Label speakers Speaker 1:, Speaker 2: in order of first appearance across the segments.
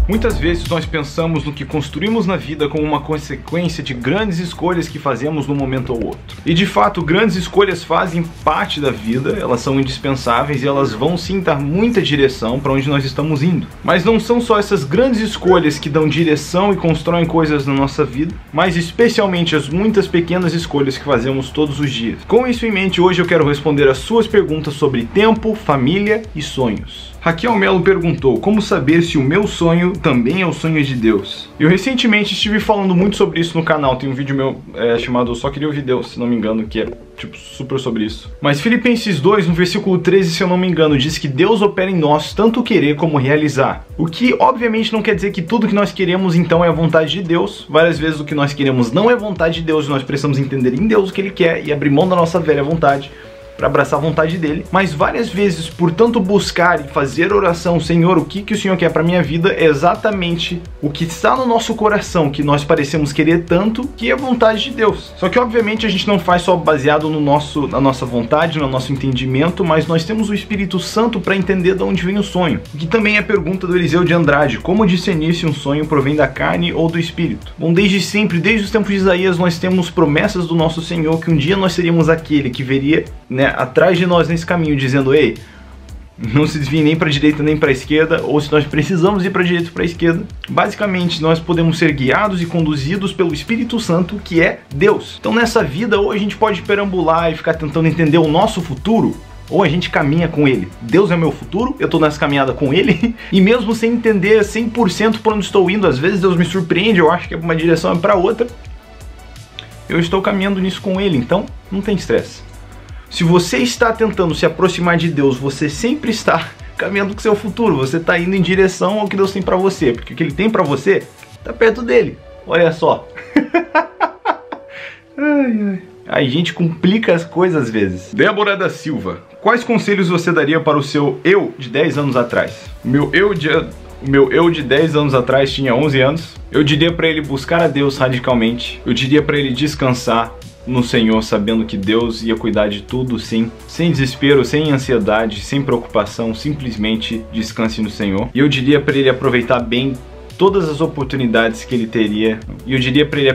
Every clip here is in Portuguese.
Speaker 1: Muitas vezes nós pensamos no que construímos na vida como uma consequência de grandes escolhas que fazemos num momento ou outro. E de fato, grandes escolhas fazem parte da vida, elas são indispensáveis e elas vão sim dar muita direção para onde nós estamos indo. Mas não são só essas grandes escolhas que dão direção e constroem coisas na nossa vida, mas especialmente as muitas pequenas escolhas que fazemos todos os dias. Com isso em mente, hoje eu quero responder as suas perguntas sobre tempo, família e sonhos. Raquel Melo perguntou: como saber se o meu sonho também é o sonho de Deus? Eu recentemente estive falando muito sobre isso no canal, tem um vídeo meu chamado Eu Só Queria Ouvir Deus, se não me engano, que é tipo super sobre isso. Mas Filipenses 2, no versículo 13, se eu não me engano, diz que Deus opera em nós tanto querer como realizar. O que obviamente não quer dizer que tudo que nós queremos então é a vontade de Deus. Várias vezes o que nós queremos não é vontade de Deus, nós precisamos entender em Deus o que Ele quer e abrir mão da nossa velha vontade para abraçar a vontade dele. Mas várias vezes, por tanto buscar e fazer oração, Senhor, o que o Senhor quer para minha vida, é exatamente o que está no nosso coração, que nós parecemos querer tanto, que é a vontade de Deus. Só que obviamente a gente não faz só baseado na nossa vontade, no nosso entendimento, mas nós temos o Espírito Santo para entender de onde vem o sonho. Que também é a pergunta do Eliseu de Andrade: como discernir se um sonho provém da carne ou do Espírito? Bom, desde sempre, desde os tempos de Isaías, nós temos promessas do nosso Senhor que um dia nós seríamos aquele que veria, atrás de nós nesse caminho, dizendo: ei, não se desvie nem para a direita nem para a esquerda, ou se nós precisamos ir para a direita ou para a esquerda. Basicamente, nós podemos ser guiados e conduzidos pelo Espírito Santo, que é Deus. Então nessa vida, ou a gente pode perambular e ficar tentando entender o nosso futuro, ou a gente caminha com Ele. Deus é meu futuro, eu estou nessa caminhada com Ele, e mesmo sem entender 100% por onde estou indo, às vezes Deus me surpreende, eu acho que é para uma direção é para outra, eu estou caminhando nisso com Ele, então não tem estresse. Se você está tentando se aproximar de Deus, você sempre está caminhando com seu futuro, você está indo em direção ao que Deus tem para você, porque o que Ele tem para você está perto dele. Olha só. A gente complica as coisas às vezes. Débora da Silva: quais conselhos você daria para o seu eu de 10 anos atrás? O meu eu de 10 anos atrás tinha 11 anos. Eu diria para ele buscar a Deus radicalmente. Eu diria para ele descansar no Senhor, sabendo que Deus ia cuidar de tudo, sim, sem desespero, sem ansiedade, sem preocupação, simplesmente descanse no Senhor. E eu diria para ele aproveitar bem todas as oportunidades que ele teria. E eu diria para ele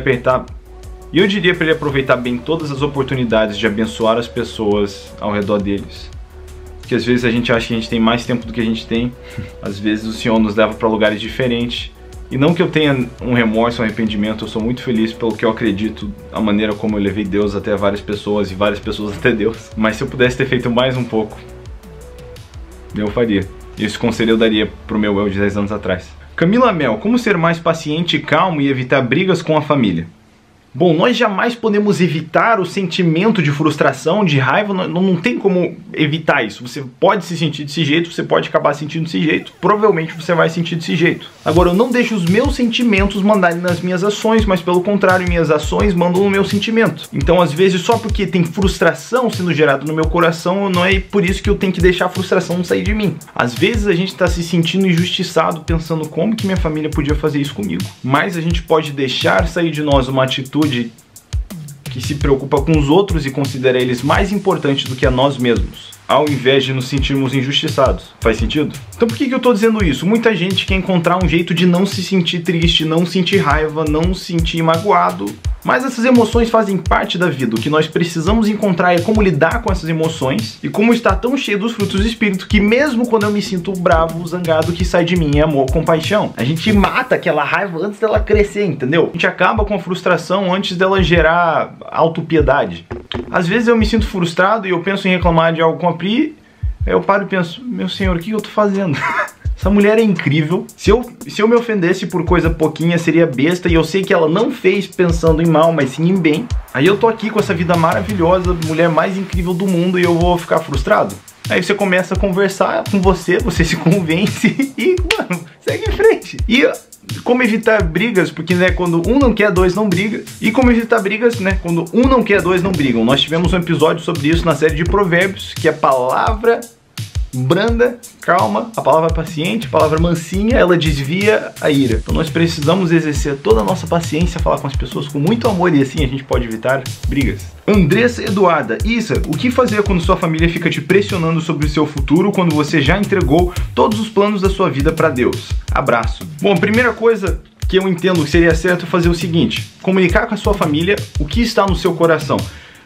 Speaker 1: aproveitar bem todas as oportunidades de abençoar as pessoas ao redor deles. Porque às vezes a gente acha que a gente tem mais tempo do que a gente tem. Às vezes o Senhor nos leva para lugares diferentes. E não que eu tenha um remorso, um arrependimento, eu sou muito feliz pelo que eu acredito, a maneira como eu levei Deus até várias pessoas e várias pessoas até Deus. Mas se eu pudesse ter feito mais um pouco, eu faria. E esse conselho eu daria pro meu eu de 10 anos atrás. Camila Mel: como ser mais paciente e calmo e evitar brigas com a família? Bom, nós jamais podemos evitar o sentimento de frustração, de raiva, não tem como evitar isso. Você pode se sentir desse jeito, você pode acabar sentindo desse jeito, provavelmente você vai sentir desse jeito. Agora, eu não deixo os meus sentimentos mandarem nas minhas ações, mas pelo contrário, minhas ações mandam no meu sentimento. Então, às vezes, só porque tem frustração sendo gerada no meu coração, não é por isso que eu tenho que deixar a frustração sair de mim. Às vezes a gente está se sentindo injustiçado, pensando como que minha família podia fazer isso comigo. Mas a gente pode deixar sair de nós uma atitude que se preocupa com os outros e considera eles mais importantes do que a nós mesmos, ao invés de nos sentirmos injustiçados. Faz sentido? Então por que eu tô dizendo isso? Muita gente quer encontrar um jeito de não se sentir triste, não sentir raiva, não se sentir magoado. Mas essas emoções fazem parte da vida. O que nós precisamos encontrar é como lidar com essas emoções e como estar tão cheio dos frutos do Espírito que mesmo quando eu me sinto bravo, zangado, o que sai de mim é amor, compaixão. A gente mata aquela raiva antes dela crescer, entendeu? A gente acaba com a frustração antes dela gerar autopiedade. Às vezes eu me sinto frustrado e eu penso em reclamar de algo com a Pri, aí eu paro e penso: meu Senhor, o que eu tô fazendo? Essa mulher é incrível. Se eu me ofendesse por coisa pouquinha, seria besta. E eu sei que ela não fez pensando em mal, mas sim em bem. Aí eu tô aqui com essa vida maravilhosa, mulher mais incrível do mundo, e eu vou ficar frustrado? Aí você começa a conversar com você se convence e, mano, segue em frente. E como evitar brigas, porque, né, quando um não quer, dois não briga. E como evitar brigas, né, quando um não quer, dois não brigam. Nós tivemos um episódio sobre isso na série de Provérbios, que a palavra branda, calma, a palavra paciente, a palavra mansinha, ela desvia a ira. Então nós precisamos exercer toda a nossa paciência, falar com as pessoas com muito amor e assim a gente pode evitar brigas. Andressa Eduarda, Isa, o que fazer quando sua família fica te pressionando sobre o seu futuro quando você já entregou todos os planos da sua vida para Deus? Abraço. Bom, a primeira coisa que eu entendo que seria certo fazer o seguinte: comunicar com a sua família o que está no seu coração.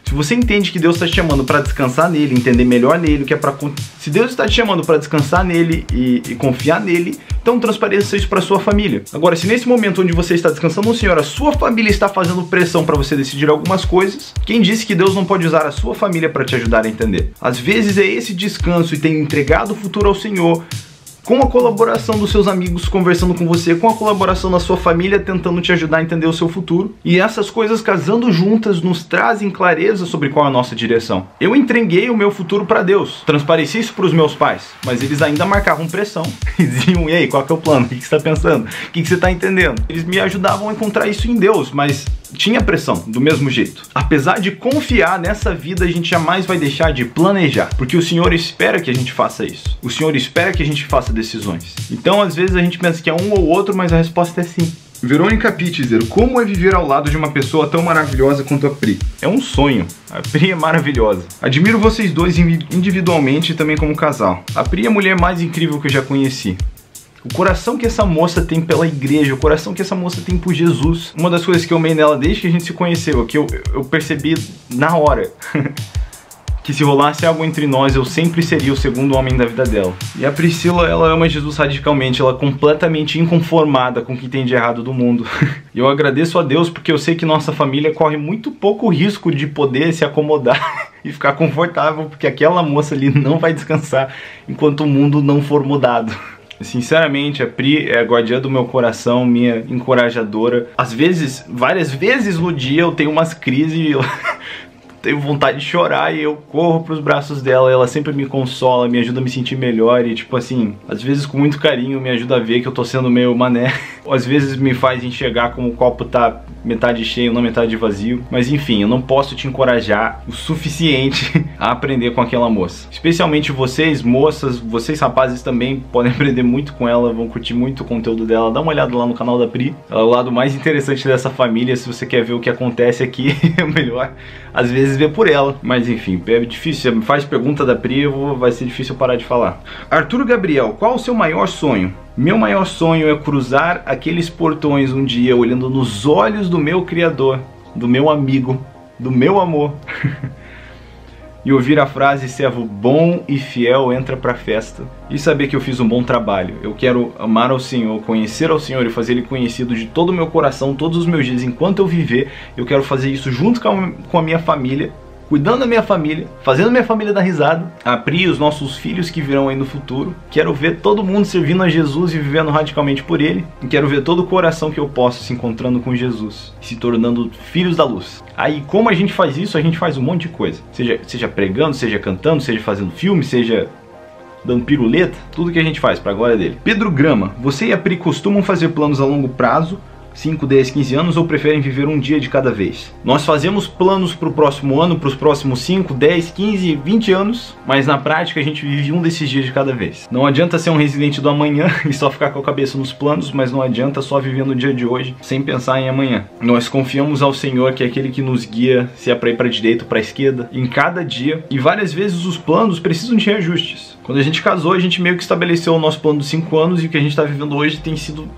Speaker 1: Se você entende que Deus está te chamando para descansar nele, entender melhor nele, o que é para... Se Deus está te chamando para descansar nele e confiar nele, então transpareça isso para sua família. Agora, se nesse momento onde você está descansando no Senhor, a sua família está fazendo pressão para você decidir algumas coisas, quem disse que Deus não pode usar a sua família para te ajudar a entender? Às vezes é esse descanso e ter entregado o futuro ao Senhor, com a colaboração dos seus amigos conversando com você, com a colaboração da sua família tentando te ajudar a entender o seu futuro. E essas coisas casando juntas nos trazem clareza sobre qual é a nossa direção. Eu entreguei o meu futuro para Deus, transpareci isso para os meus pais, mas eles ainda marcavam pressão e diziam: e aí, qual que é o plano? O que você está pensando? O que você está entendendo? Eles me ajudavam a encontrar isso em Deus, mas tinha pressão do mesmo jeito. Apesar de confiar nessa vida, a gente jamais vai deixar de planejar, porque o Senhor espera que a gente faça isso. O Senhor espera que a gente faça decisões. Então, às vezes a gente pensa que é um ou outro, mas a resposta é sim. Verônica Pitzer, como é viver ao lado de uma pessoa tão maravilhosa quanto a Pri? É um sonho. A Pri é maravilhosa. Admiro vocês dois individualmente e também como casal. A Pri é a mulher mais incrível que eu já conheci. O coração que essa moça tem pela igreja, o coração que essa moça tem por Jesus. Uma das coisas que eu amei nela desde que a gente se conheceu, que eu percebi na hora, que se rolasse algo entre nós, eu sempre seria o segundo homem da vida dela. E a Priscila, ela ama Jesus radicalmente, ela é completamente inconformada com o que tem de errado do mundo. E eu agradeço a Deus porque eu sei que nossa família corre muito pouco risco de poder se acomodar e ficar confortável, porque aquela moça ali não vai descansar enquanto o mundo não for mudado. Sinceramente, a Pri é a guardiã do meu coração, minha encorajadora. Às vezes, várias vezes no dia eu tenho umas crises e eu tenho vontade de chorar e eu corro pros braços dela. Ela sempre me consola, me ajuda a me sentir melhor e, tipo assim, às vezes com muito carinho me ajuda a ver que eu tô sendo meio mané. Às vezes me faz enxergar como o copo tá metade cheio, não metade vazio. Mas enfim, eu não posso te encorajar o suficiente a aprender com aquela moça. Especialmente vocês, moças, vocês rapazes também podem aprender muito com ela, vão curtir muito o conteúdo dela. Dá uma olhada lá no canal da Pri. Ela é o lado mais interessante dessa família. Se você quer ver o que acontece aqui, é melhor às vezes ver por ela. Mas enfim, é difícil. Me faz pergunta da Pri, vai ser difícil parar de falar. Arthur Gabriel, qual o seu maior sonho? Meu maior sonho é cruzar aqueles portões um dia olhando nos olhos do meu Criador, do meu amigo, do meu amor e ouvir a frase: servo bom e fiel entra pra festa, e saber que eu fiz um bom trabalho. Eu quero amar ao Senhor, conhecer ao Senhor e fazer Ele conhecido de todo o meu coração, todos os meus dias, enquanto eu viver. Eu quero fazer isso junto com a minha família, cuidando da minha família, fazendo minha família dar risada, a Pri e os nossos filhos que virão aí no futuro. Quero ver todo mundo servindo a Jesus e vivendo radicalmente por Ele. E quero ver todo o coração que eu posso se encontrando com Jesus, se tornando filhos da luz. Aí, como a gente faz isso? A gente faz um monte de coisa. Seja pregando, seja cantando, seja fazendo filme, seja dando piruleta. Tudo que a gente faz para a glória dele. Pedro Grama, você e a Pri costumam fazer planos a longo prazo? 5, 10, 15 anos, ou preferem viver um dia de cada vez? Nós fazemos planos para o próximo ano, para os próximos 5, 10, 15, 20 anos, mas na prática a gente vive um desses dias de cada vez. Não adianta ser um residente do amanhã e só ficar com a cabeça nos planos, mas não adianta só viver no dia de hoje sem pensar em amanhã. Nós confiamos ao Senhor, que é aquele que nos guia, se é para ir para a direita ou para a esquerda, em cada dia, e várias vezes os planos precisam de reajustes. Quando a gente casou, a gente meio que estabeleceu o nosso plano de 5 anos, e o que a gente está vivendo hoje tem sido...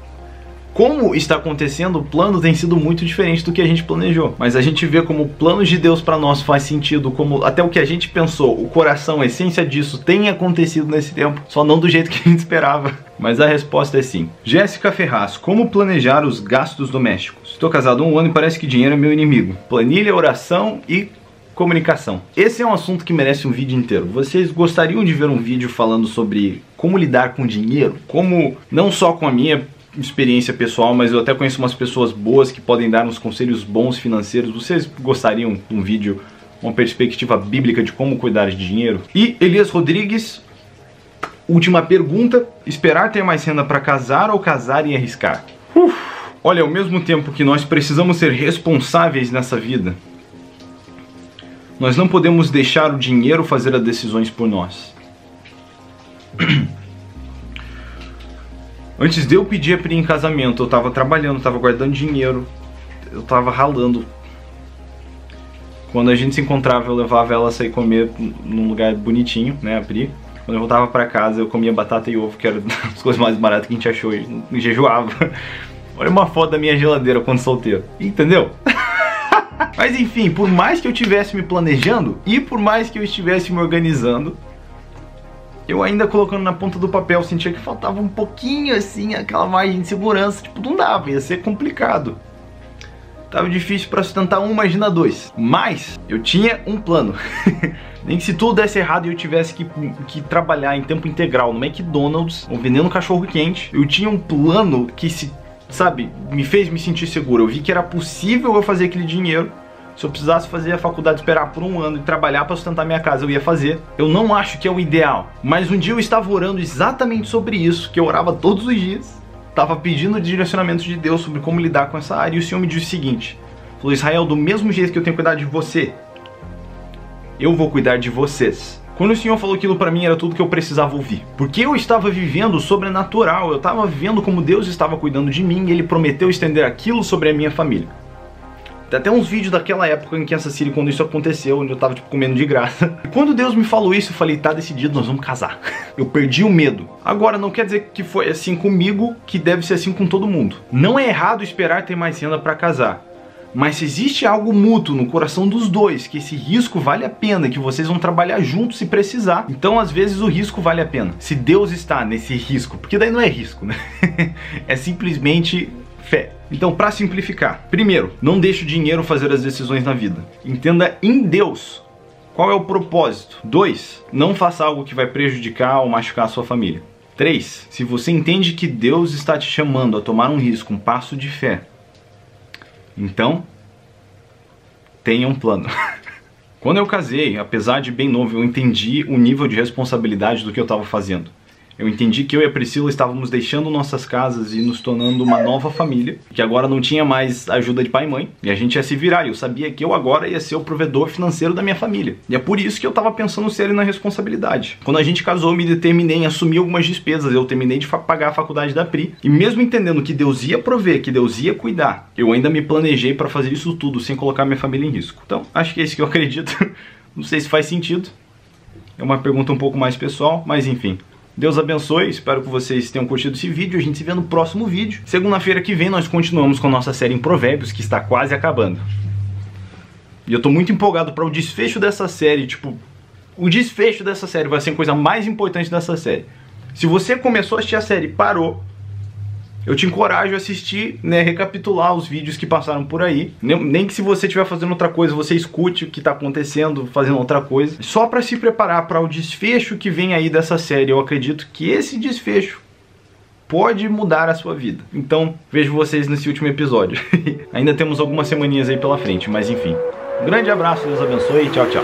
Speaker 1: Como está acontecendo, o plano tem sido muito diferente do que a gente planejou. Mas a gente vê como o plano de Deus para nós faz sentido, como até o que a gente pensou, o coração, a essência disso tem acontecido nesse tempo, só não do jeito que a gente esperava. Mas a resposta é sim. Jéssica Ferraz, como planejar os gastos domésticos? Estou casado há 1 ano e parece que dinheiro é meu inimigo. Planilha, oração e comunicação. Esse é um assunto que merece um vídeo inteiro. Vocês gostariam de ver um vídeo falando sobre como lidar com dinheiro? Como, não só com a minha experiência pessoal, mas eu até conheço umas pessoas boas que podem dar uns conselhos bons financeiros. Vocês gostariam de um vídeo, uma perspectiva bíblica de como cuidar de dinheiro? E Elias Rodrigues, última pergunta: esperar ter mais renda para casar ou casar e arriscar? Olha, ao mesmo tempo que nós precisamos ser responsáveis nessa vida, nós não podemos deixar o dinheiro fazer as decisões por nós. Antes de eu pedir a Pri em casamento, eu tava trabalhando, tava guardando dinheiro, eu tava ralando. Quando a gente se encontrava, eu levava ela a sair comer num lugar bonitinho, né, a Pri. Quando eu voltava pra casa, eu comia batata e ovo, que era as coisas mais baratas que a gente achou, e jejuava. Olha uma foto da minha geladeira quando solteiro, entendeu? Mas enfim, por mais que eu estivesse me planejando, e por mais que eu estivesse me organizando, eu ainda colocando na ponta do papel, sentia que faltava um pouquinho assim, aquela margem de segurança, tipo, não dava, ia ser complicado. Tava difícil pra sustentar um, imagina dois. Mas eu tinha um plano. Nem que se tudo desse errado e eu tivesse que trabalhar em tempo integral no McDonald's, ou vendendo cachorro quente, eu tinha um plano que, sabe, me fez me sentir seguro. Eu vi que era possível eu fazer aquele dinheiro. Se eu precisasse fazer a faculdade, esperar por um ano e trabalhar para sustentar minha casa, eu ia fazer. Eu não acho que é o ideal. Mas um dia eu estava orando exatamente sobre isso, que eu orava todos os dias. Estava pedindo direcionamento de Deus sobre como lidar com essa área. E o Senhor me disse o seguinte. Falou, Israel, do mesmo jeito que eu tenho cuidado de você, eu vou cuidar de vocês. Quando o Senhor falou aquilo pra mim, era tudo que eu precisava ouvir. Porque eu estava vivendo o sobrenatural. Eu estava vivendo como Deus estava cuidando de mim. E Ele prometeu estender aquilo sobre a minha família. Tem até uns vídeos daquela época em Kansas City, quando isso aconteceu, onde eu tava tipo comendo de graça. E quando Deus me falou isso, eu falei, tá decidido, nós vamos casar. Eu perdi o medo. Agora, não quer dizer que foi assim comigo, que deve ser assim com todo mundo. Não é errado esperar ter mais renda pra casar. Mas se existe algo mútuo no coração dos dois, que esse risco vale a pena, que vocês vão trabalhar juntos se precisar, então às vezes o risco vale a pena. Se Deus está nesse risco, porque daí não é risco, né? É simplesmente fé. Então, para simplificar, primeiro, não deixe o dinheiro fazer as decisões na vida. Entenda em Deus qual é o propósito. 2, não faça algo que vai prejudicar ou machucar a sua família. 3, se você entende que Deus está te chamando a tomar um risco, um passo de fé, então, tenha um plano. Quando eu casei, apesar de bem novo, eu entendi o nível de responsabilidade do que eu estava fazendo. Eu entendi que eu e a Priscila estávamos deixando nossas casas e nos tornando uma nova família, que agora não tinha mais ajuda de pai e mãe, e a gente ia se virar, e eu sabia que eu agora ia ser o provedor financeiro da minha família. E é por isso que eu estava pensando sério na responsabilidade. Quando a gente casou, eu me determinei em assumir algumas despesas, eu terminei de pagar a faculdade da Pri, e mesmo entendendo que Deus ia prover, que Deus ia cuidar, eu ainda me planejei para fazer isso tudo, sem colocar minha família em risco. Então, acho que é isso que eu acredito. Não sei se faz sentido, é uma pergunta um pouco mais pessoal, mas enfim. Deus abençoe, espero que vocês tenham curtido esse vídeo, a gente se vê no próximo vídeo. Segunda-feira que vem nós continuamos com a nossa série em Provérbios, que está quase acabando. E eu tô muito empolgado para o desfecho dessa série, tipo, o desfecho dessa série vai ser a coisa mais importante dessa série. Se você começou a assistir a série e parou, eu te encorajo a assistir, né, recapitular os vídeos que passaram por aí. Nem que se você estiver fazendo outra coisa, você escute o que está acontecendo, fazendo outra coisa. Só para se preparar para o desfecho que vem aí dessa série. Eu acredito que esse desfecho pode mudar a sua vida. Então, vejo vocês nesse último episódio. Ainda temos algumas semaninhas aí pela frente, mas enfim. Um grande abraço, Deus abençoe e tchau, tchau.